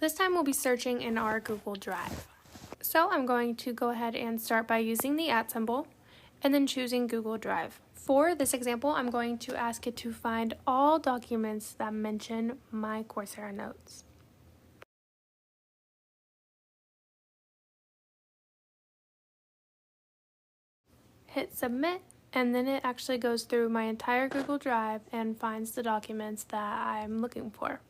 This time we'll be searching in our Google Drive. So I'm going to go ahead and start by using the @ symbol and then choosing Google Drive. For this example, I'm going to ask it to find all documents that mention my Coursera notes. Hit submit, and then it actually goes through my entire Google Drive and finds the documents that I'm looking for.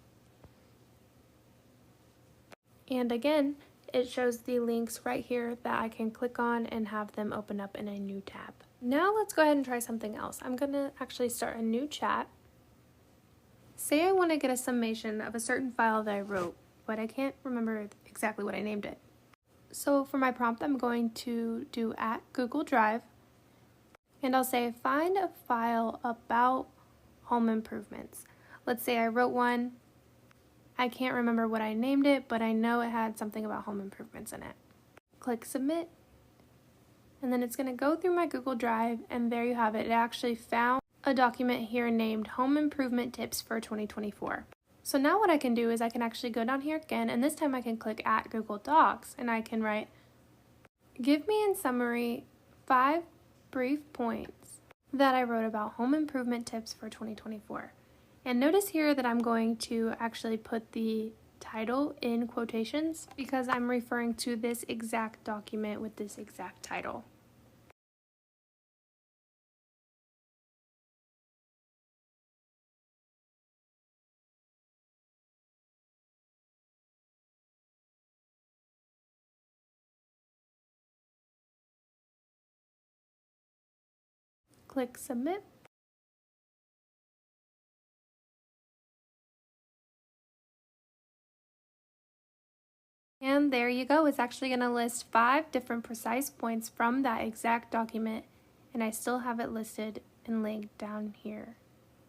And again, it shows the links right here that I can click on and have them open up in a new tab. Now let's go ahead and try something else. I'm going to actually start a new chat. Say I want to get a summation of a certain file that I wrote, but I can't remember exactly what I named it. So for my prompt, I'm going to do @Google Drive, and I'll say find a file about home improvements. Let's say I wrote one. I can't remember what I named it, but I know it had something about home improvements in it. Click submit, and then it's going to go through my Google Drive, and there you have it. It actually found a document here named Home Improvement Tips for 2024. So now what I can do is I can actually go down here again, and this time I can click @Google Docs, and I can write, give me in summary 5 brief points that I wrote about home improvement tips for 2024. And notice here that I'm going to actually put the title in quotations because I'm referring to this exact document with this exact title. Click submit. And there you go. It's actually going to list 5 different precise points from that exact document, and I still have it listed and linked down here.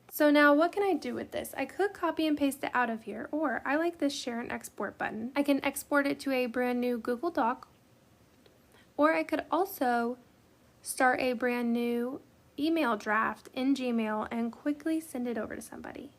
So now what can I do with this? I could copy and paste it out of here, or I like this share and export button. I can export it to a brand new Google Doc, or I could also start a brand new email draft in Gmail and quickly send it over to somebody.